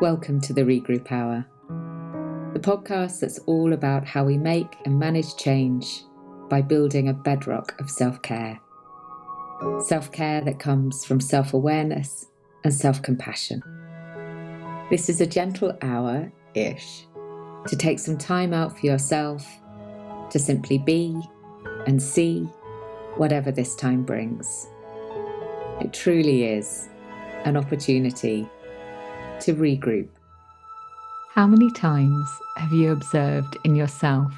Welcome to the Regroup Hour, the podcast that's all about how we make and manage change by building a bedrock of self-care. Self-care that comes from self-awareness and self-compassion. This is a gentle hour-ish to take some time out for yourself, to simply be and see whatever this time brings. It truly is an opportunity to regroup. How many times have you observed in yourself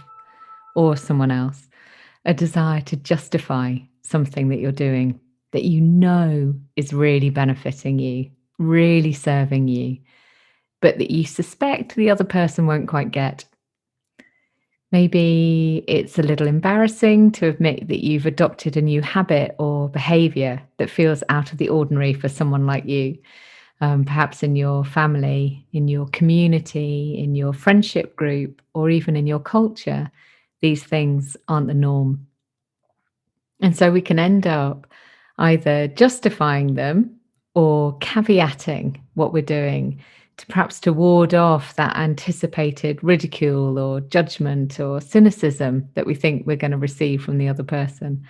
or someone else a desire to justify something that you're doing that you know is really benefiting you, really serving you, but that you suspect the other person won't quite get? Maybe it's a little embarrassing to admit that you've adopted a new habit or behaviour that feels out of the ordinary for someone like you. Perhaps in your family, in your community, in your friendship group, or even in your culture, these things aren't the norm. And so we can end up either justifying them or caveating what we're doing to perhaps to ward off that anticipated ridicule or judgment or cynicism that we think we're going to receive from the other person.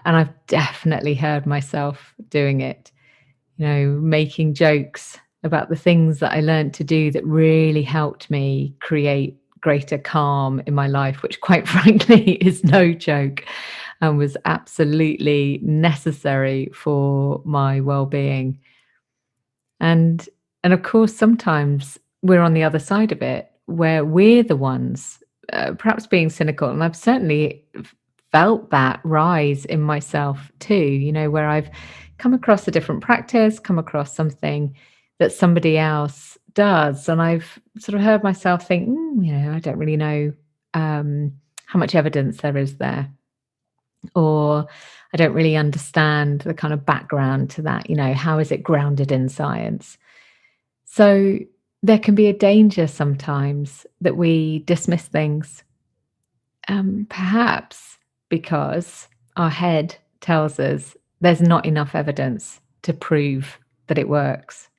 And I've definitely heard myself doing it. Making jokes about the things that I learned to do that really helped me create greater calm in my life, which quite frankly is no joke and was absolutely necessary for my well-being. And of course, sometimes we're on the other side of it, where we're the ones perhaps being cynical. And I've certainly felt that rise in myself too, where I've come across a different practice, come across something that somebody else does. And I've sort of heard myself think, I don't really know how much evidence there is there. Or I don't really understand the kind of background to that. How is it grounded in science? So there can be a danger sometimes that we dismiss things, perhaps because our head tells us there's not enough evidence to prove that it works.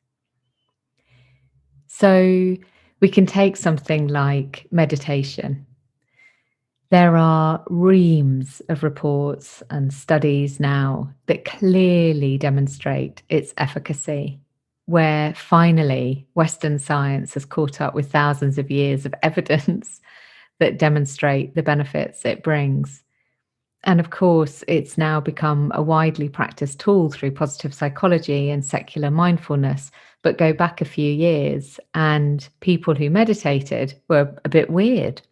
So we can take something like meditation. There are reams of reports and studies now that clearly demonstrate its efficacy, where finally Western science has caught up with thousands of years of evidence that demonstrate the benefits it brings. And of course, it's now become a widely practiced tool through positive psychology and secular mindfulness. But go back a few years and people who meditated were a bit weird.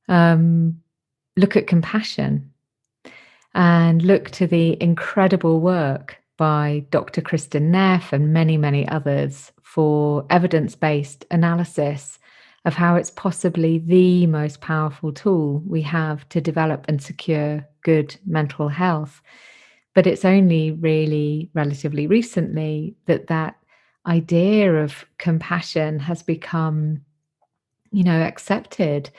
Look at compassion and look to the incredible work by Dr. Kristen Neff and many, many others for evidence-based analysis of how it's possibly the most powerful tool we have to develop and secure good mental health. But it's only really relatively recently that idea of compassion has become, accepted,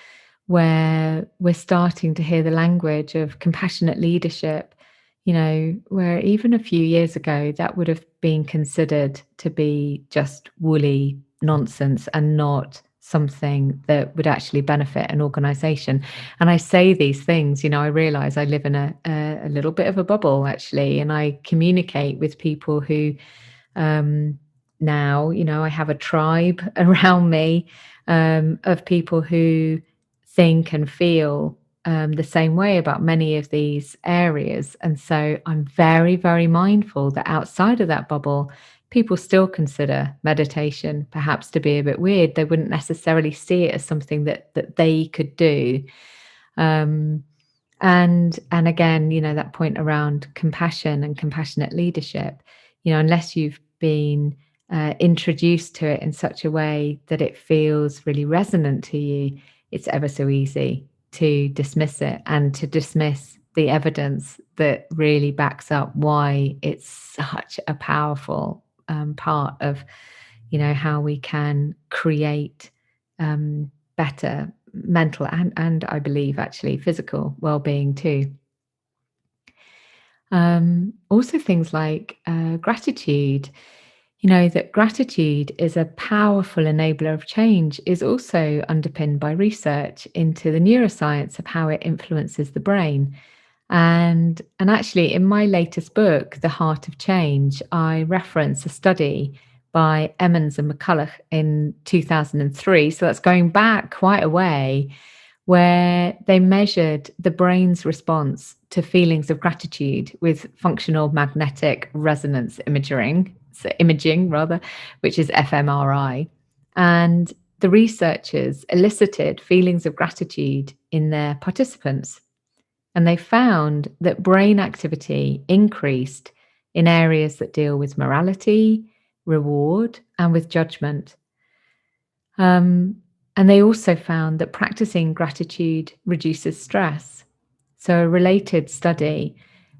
where we're starting to hear the language of compassionate leadership, where even a few years ago that would have been considered to be just woolly nonsense and not something that would actually benefit an organization. And I say these things, I realize I live in a little bit of a bubble actually, and I communicate with people who now, I have a tribe around me of people who think and feel the same way about many of these areas. And so I'm very, very mindful that outside of that bubble, people still consider meditation perhaps to be a bit weird. They wouldn't necessarily see it as something that they could do. And again, that point around compassion and compassionate leadership, unless you've been introduced to it in such a way that it feels really resonant to you, it's ever so easy to dismiss it and to dismiss the evidence that really backs up why it's such a powerful part of, how we can create better mental and I believe actually physical well-being too. Also things like gratitude. That gratitude is a powerful enabler of change is also underpinned by research into the neuroscience of how it influences the brain. And actually, in my latest book, The Heart of Change, I reference a study by Emmons and McCulloch in 2003. So that's going back quite a way, where they measured the brain's response to feelings of gratitude with functional magnetic resonance imaging rather, which is fMRI. And the researchers elicited feelings of gratitude in their participants, and they found that brain activity increased in areas that deal with morality, reward, and with judgment. Um, and they also found that practicing gratitude reduces stress. So, a related study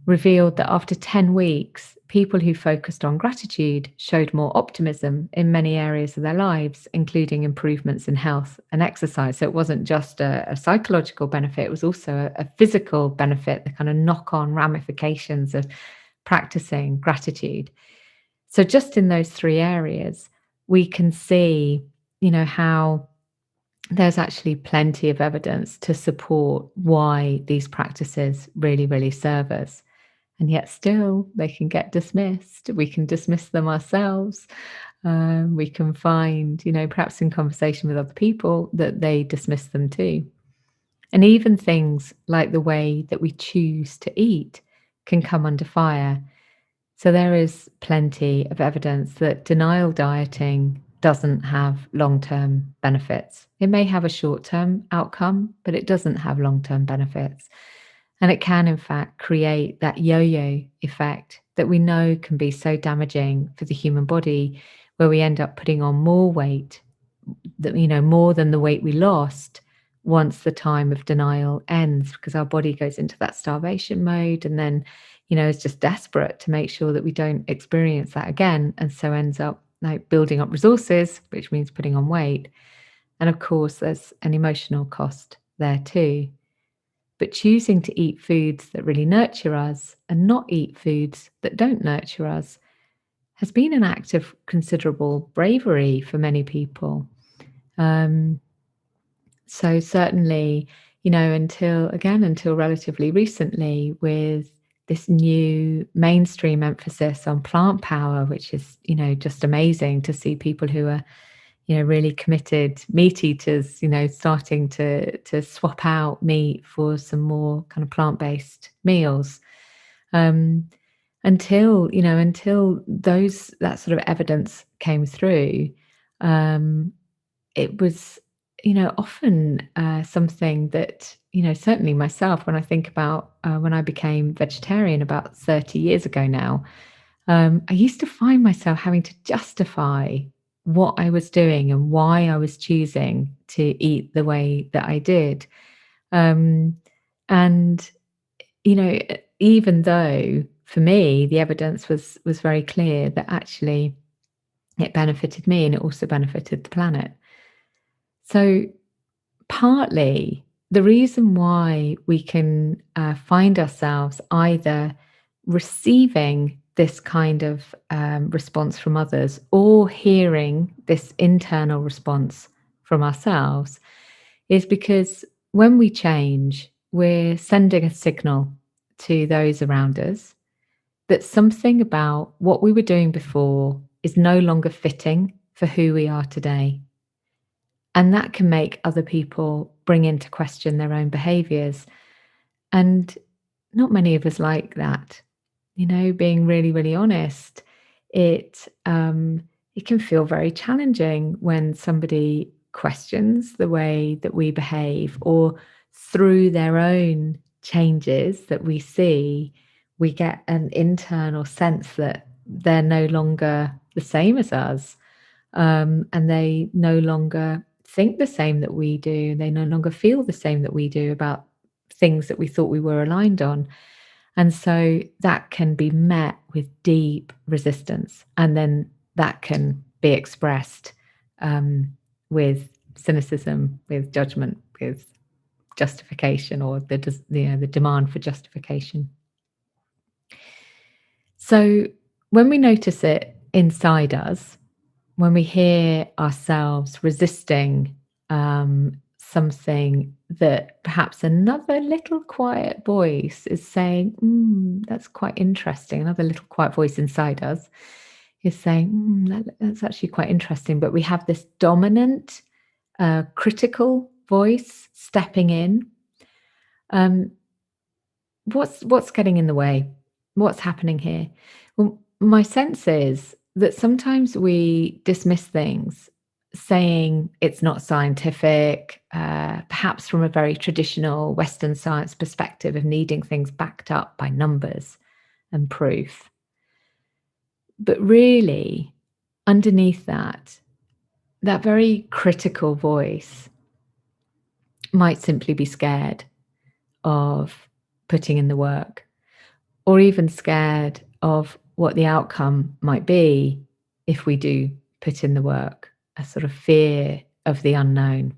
revealed that after 10 weeks, people who focused on gratitude showed more optimism in many areas of their lives, including improvements in health and exercise. So, it wasn't just a psychological benefit, it was also a physical benefit, the kind of knock on ramifications of practicing gratitude. So, just in those three areas, we can see, how there's actually plenty of evidence to support why these practices really, really serve us. And yet, still, they can get dismissed. We can dismiss them ourselves. We can find, perhaps in conversation with other people, that they dismiss them too. And even things like the way that we choose to eat can come under fire. So there is plenty of evidence that denial dieting doesn't have long-term benefits. It may have a short-term outcome, but it doesn't have long-term benefits. And it can, in fact, create that yo-yo effect that we know can be so damaging for the human body, where we end up putting on more weight, more than the weight we lost once the time of denial ends, because our body goes into that starvation mode and then, is just desperate to make sure that we don't experience that again. And so ends up like building up resources, which means putting on weight. And of course, there's an emotional cost there too. But choosing to eat foods that really nurture us and not eat foods that don't nurture us has been an act of considerable bravery for many people. Um, so certainly, until relatively recently, with this new mainstream emphasis on plant power, which is, just amazing to see people who are, really committed meat eaters, starting to swap out meat for some more kind of plant-based meals. Um, until that sort of evidence came through, um, it was, often something that, certainly myself, when I think about when I became vegetarian about 30 years ago now, I used to find myself having to justify what I was doing and why I was choosing to eat the way that I did. Um, and, even though for me, the evidence was very clear that actually it benefited me and it also benefited the planet. So partly the reason why we can find ourselves either receiving this kind of response from others or hearing this internal response from ourselves is because when we change, we're sending a signal to those around us that something about what we were doing before is no longer fitting for who we are today. And that can make other people bring into question their own behaviors. And not many of us like that. Being really, really honest, it can feel very challenging when somebody questions the way that we behave, or through their own changes that we see, we get an internal sense that they're no longer the same as us, and they no longer think the same that we do. They no longer feel the same that we do about things that we thought we were aligned on. And so that can be met with deep resistance. And then that can be expressed with cynicism, with judgment, with justification, or the demand for justification. So when we notice it inside us, when we hear ourselves resisting something that perhaps another little quiet voice is saying, that's quite interesting. Another little quiet voice inside us is saying, that's actually quite interesting. But we have this dominant, critical voice stepping in. Um, what's getting in the way? What's happening here? Well, my sense is that sometimes we dismiss things, saying it's not scientific, perhaps from a very traditional Western science perspective of needing things backed up by numbers and proof. But really, underneath that, that very critical voice might simply be scared of putting in the work, or even scared of what the outcome might be if we do put in the work, a sort of fear of the unknown.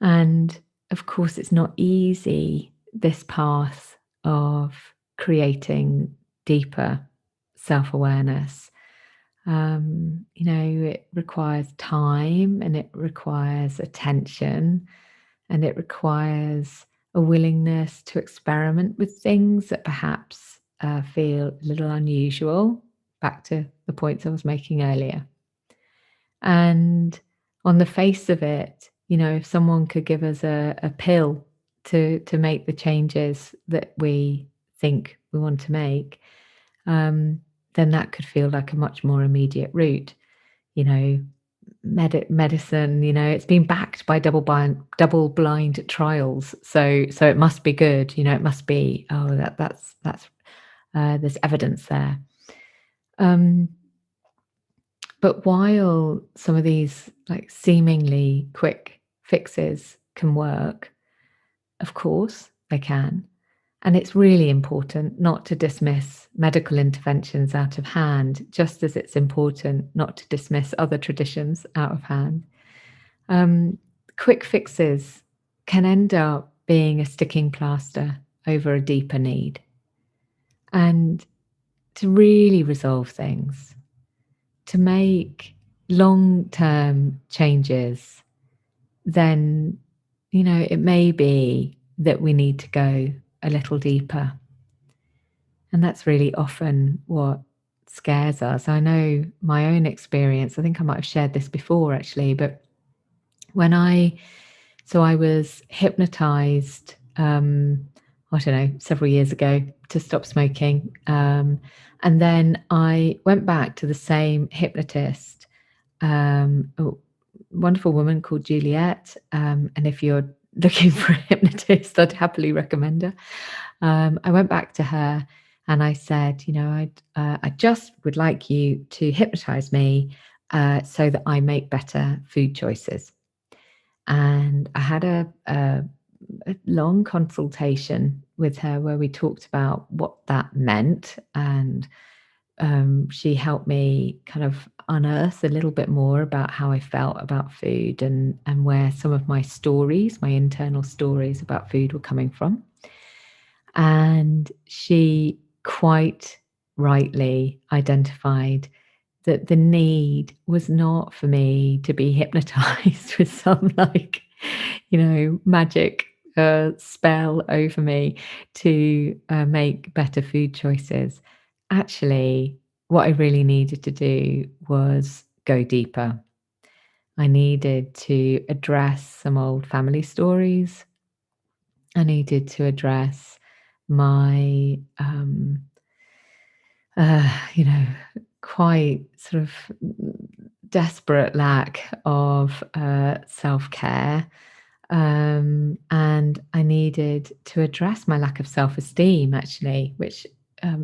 And of course, it's not easy, this path of creating deeper self awareness. It requires time and it requires attention and it requires a willingness to experiment with things that perhaps feel a little unusual, back to the points I was making earlier. And on the face of it, if someone could give us a pill to make the changes that we think we want to make, then that could feel like a much more immediate route. You know, medicine, it's been backed by double blind trials, so it must be good. It must be, that's there's evidence there. But while some of these like seemingly quick fixes can work, of course they can. And it's really important not to dismiss medical interventions out of hand, just as it's important not to dismiss other traditions out of hand. Quick fixes can end up being a sticking plaster over a deeper need. And to really resolve things, to make long-term changes, then, it may be that we need to go a little deeper. And that's really often what scares us. I know my own experience, I think I might have shared this before actually, but I was hypnotized, I don't know, several years ago to stop smoking. And then I went back to the same hypnotist, a wonderful woman called Juliet. And if you're looking for a hypnotist, I'd happily recommend her. I went back to her and I said, I just would like you to hypnotize me so that I make better food choices. And I had a long consultation with her where we talked about what that meant. And she helped me kind of unearth a little bit more about how I felt about food and where some of my stories, my internal stories about food were coming from. And she quite rightly identified that the need was not for me to be hypnotized with some magic spell over me to make better food choices. Actually, what I really needed to do was go deeper. I needed to address some old family stories. I needed to address my, quite sort of desperate lack of self-care. And I needed to address my lack of self-esteem, actually, which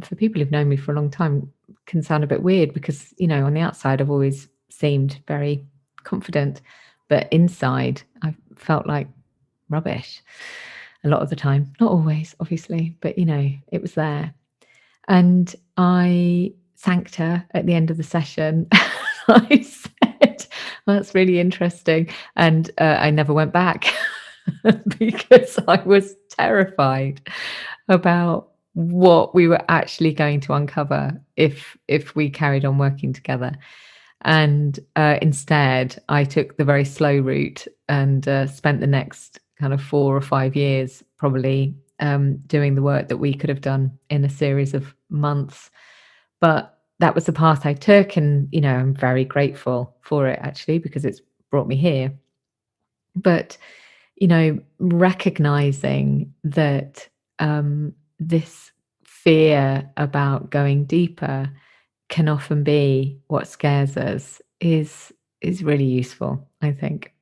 for people who've known me for a long time can sound a bit weird because, on the outside, I've always seemed very confident, but inside I felt like rubbish a lot of the time. Not always, obviously, but, it was there. And I thanked her at the end of the session. I said, well, that's really interesting. And I never went back because I was terrified about what we were actually going to uncover if we carried on working together. And instead, I took the very slow route and spent the next kind of 4 or 5 years probably doing the work that we could have done in a series of months. But that was the path I took, and I'm very grateful for it actually because it's brought me here. But recognizing that this fear about going deeper can often be what scares us is really useful, I think.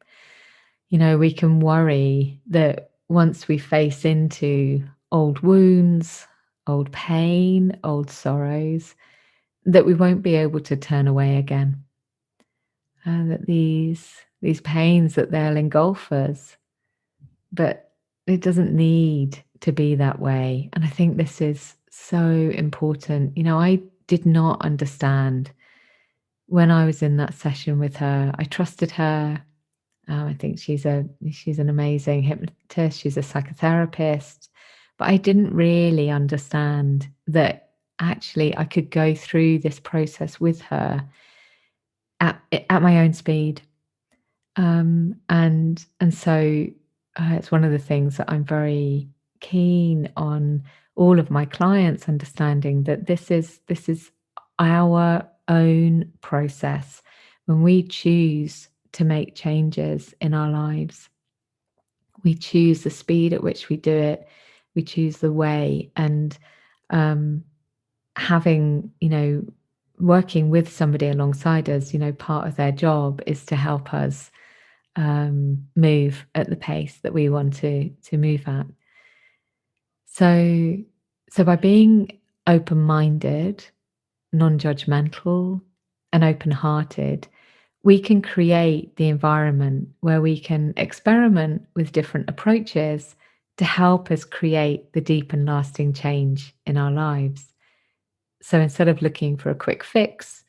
We can worry that once we face into old wounds, old pain, old sorrows, that we won't be able to turn away again. That these pains that they'll engulf us, but it doesn't need to be that way. And I think this is so important. I did not understand when I was in that session with her. I trusted her. I think she's an amazing hypnotist. She's a psychotherapist, but I didn't really understand that actually I could go through this process with her at my own speed. And so it's one of the things that I'm very keen on all of my clients understanding, that this is our own process. When we choose to make changes in our lives, we choose the speed at which we do it, we choose the way. And um, having, working with somebody alongside us, part of their job is to help us move at the pace that we want to move at. So by being open-minded, non-judgmental, and open-hearted, we can create the environment where we can experiment with different approaches to help us create the deep and lasting change in our lives. So instead of looking for a quick fix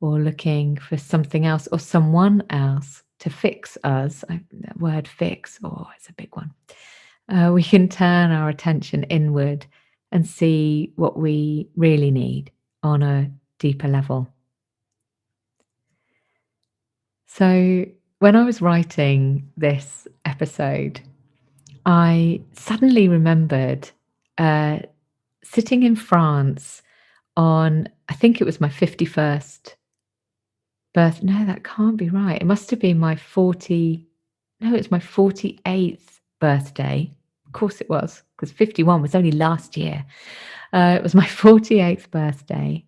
or looking for something else or someone else to fix us, that word fix, it's a big one. We can turn our attention inward and see what we really need on a deeper level. So when I was writing this episode, I suddenly remembered sitting in France on, I think it was my 51st birth. No, that can't be right. It must have been my 40. No, it's my 48th birthday. Of course it was, because 51 was only last year. It was my 48th birthday.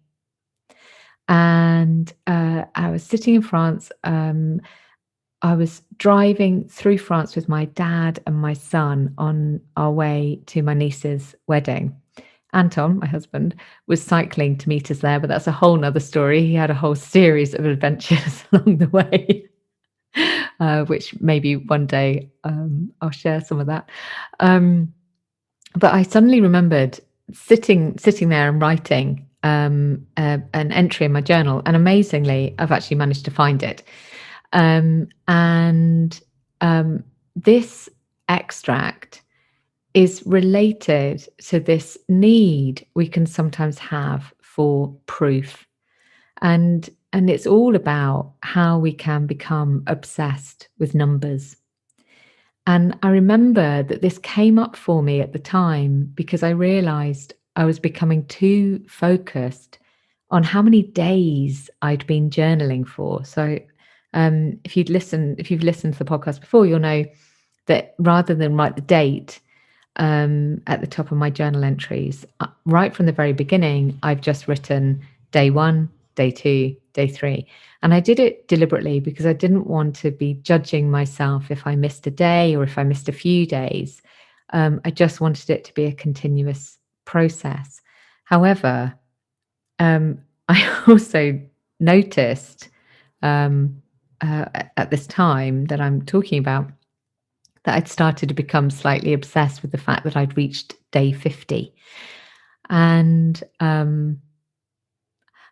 And I was sitting in France. I was driving through France with my dad and my son on our way to my niece's wedding. Anton, my husband, was cycling to meet us there, but that's a whole nother story. He had a whole series of adventures along the way, which maybe one day I'll share some of that. But I suddenly remembered sitting there and writing an entry in my journal, and amazingly, I've actually managed to find it. And this extract is related to this need we can sometimes have for proof. And it's all about how we can become obsessed with numbers. And I remember that this came up for me at the time because I realized I was becoming too focused on how many days I'd been journaling for. So if you've listened to the podcast before, you'll know that rather than write the date at the top of my journal entries, right from the very beginning, I've just written day 1, day 2, day 3. And I did it deliberately because I didn't want to be judging myself if I missed a day or if I missed a few days. I just wanted it to be a continuous process. However, I also noticed at this time that I'm talking about that I'd started to become slightly obsessed with the fact that I'd reached day 50. And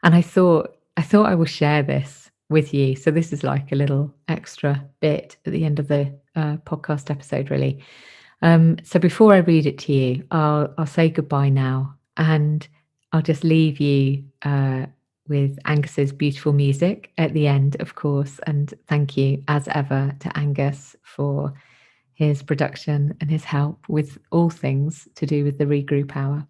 I thought I will share this with you. So this is like a little extra bit at the end of the podcast episode, really. So before I read it to you, I'll say goodbye now. And I'll just leave you with Angus's beautiful music at the end, of course. And thank you, as ever, to Angus for his production and his help with all things to do with the Regroup Hour.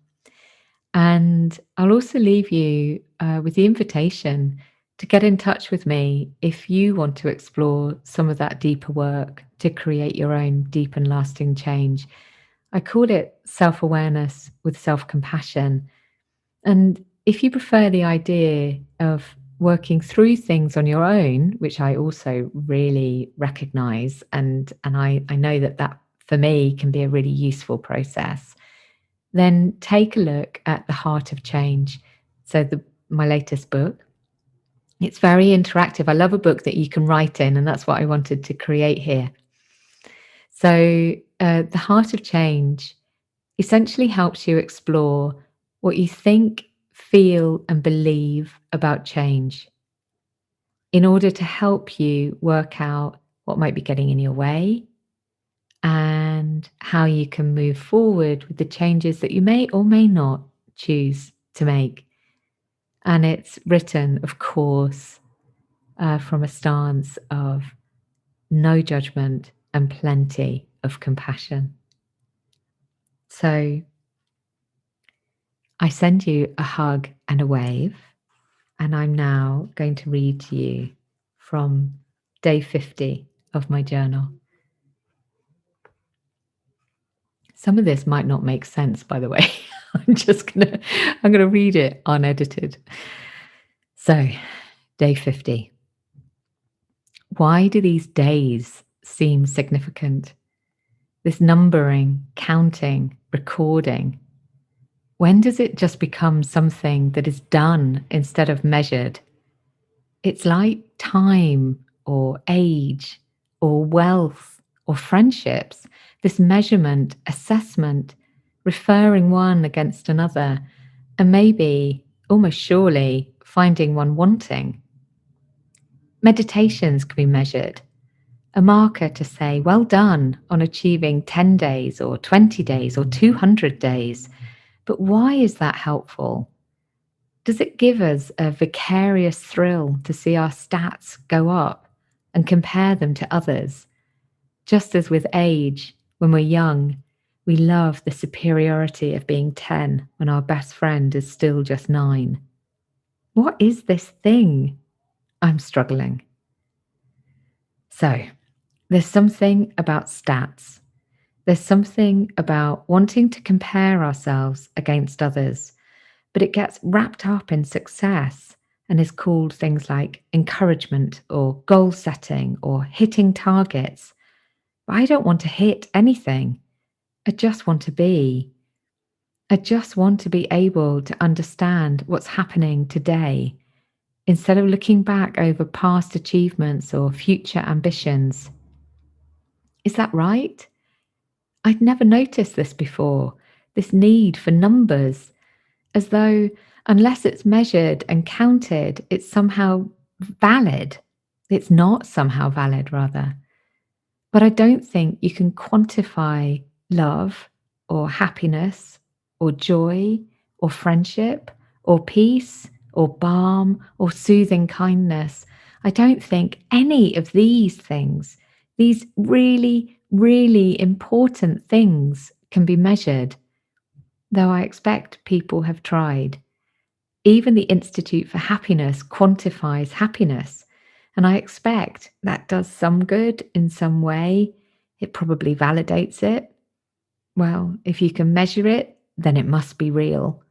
And I'll also leave you with the invitation to get in touch with me if you want to explore some of that deeper work to create your own deep and lasting change. I call it self-awareness with self-compassion. And if you prefer the idea of working through things on your own, which I also really recognize, and I know that that for me can be a really useful process, then take a look at The Heart of Change. So my latest book. It's very interactive. I love a book that you can write in, and that's what I wanted to create here. So The Heart of Change essentially helps you explore what you think, feel, and believe about change in order to help you work out what might be getting in your way and how you can move forward with the changes that you may or may not choose to make. And it's written, of course, from a stance of no judgment and plenty of compassion. So I send you a hug and a wave, and I'm now going to read to you from day 50 of my journal. Some of this might not make sense, by the way. I'm gonna read it unedited. So, day 50. Why do these days seem significant? This numbering, counting, recording. When does it just become something that is done instead of measured? It's like time or age or wealth or friendships, this measurement, assessment, referring one against another, and maybe, almost surely, finding one wanting. Meditations can be measured, a marker to say, well done on achieving 10 days or 20 days or 200 days. But why is that helpful? Does it give us a vicarious thrill to see our stats go up and compare them to others? Just as with age, when we're young, we love the superiority of being 10 when our best friend is still just 9. What is this thing? I'm struggling. So, there's something about stats. There's something about wanting to compare ourselves against others, but it gets wrapped up in success and is called things like encouragement or goal setting or hitting targets. But I don't want to hit anything. I just want to be. I just want to be able to understand what's happening today instead of looking back over past achievements or future ambitions. Is that right? I'd never noticed this before, this need for numbers, as though unless it's measured and counted, it's somehow valid. It's not somehow valid, rather. But I don't think you can quantify love or happiness or joy or friendship or peace or balm or soothing kindness. I don't think any of these things, these really, really important things, can be measured, though I expect people have tried. Even the Institute for Happiness quantifies happiness, and I expect that does some good in some way. It probably validates it. Well, if you can measure it, then it must be real.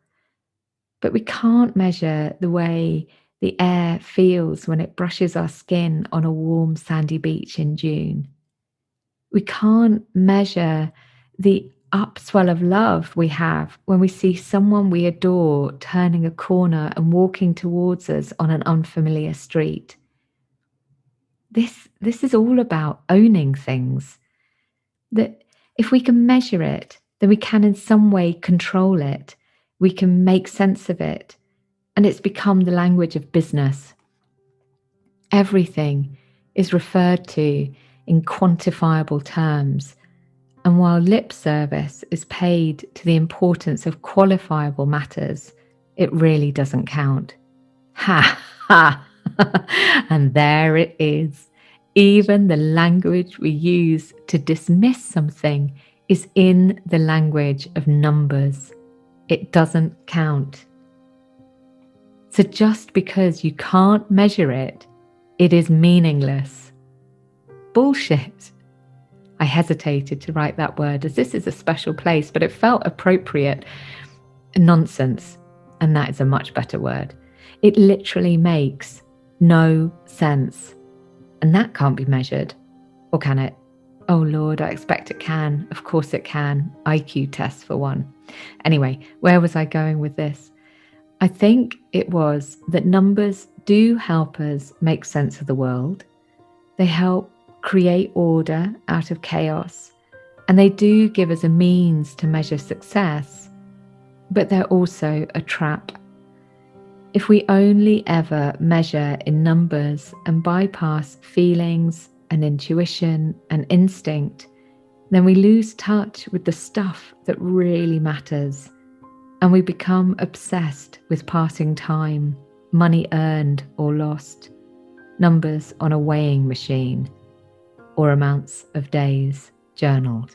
But we can't measure the way the air feels when it brushes our skin on a warm sandy beach in June. We can't measure the upswell of love we have when we see someone we adore turning a corner and walking towards us on an unfamiliar street. This is all about owning things. That if we can measure it, then we can in some way control it. We can make sense of it. And it's become the language of business. Everything is referred to in quantifiable terms. And while lip service is paid to the importance of qualifiable matters, it really doesn't count. Ha ha! And there it is. Even the language we use to dismiss something is in the language of numbers. It doesn't count. So just because you can't measure it, it is meaningless. Bullshit. I hesitated to write that word as this is a special place, but it felt appropriate. Nonsense. And that is a much better word. It literally makes no sense. And that can't be measured. Or can it? Oh Lord, I expect it can. Of course it can. IQ test for one. Anyway, where was I going with this? I think it was that numbers do help us make sense of the world. They help create order out of chaos. And they do give us a means to measure success. But they're also a trap. If we only ever measure in numbers and bypass feelings and intuition and instinct, then we lose touch with the stuff that really matters, and we become obsessed with passing time, money earned or lost, numbers on a weighing machine, or amounts of days journaled.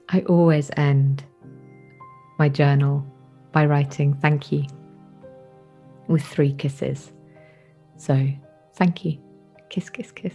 I always end my journal by writing thank you with 3 kisses. So, thank you. Kiss, kiss, kiss.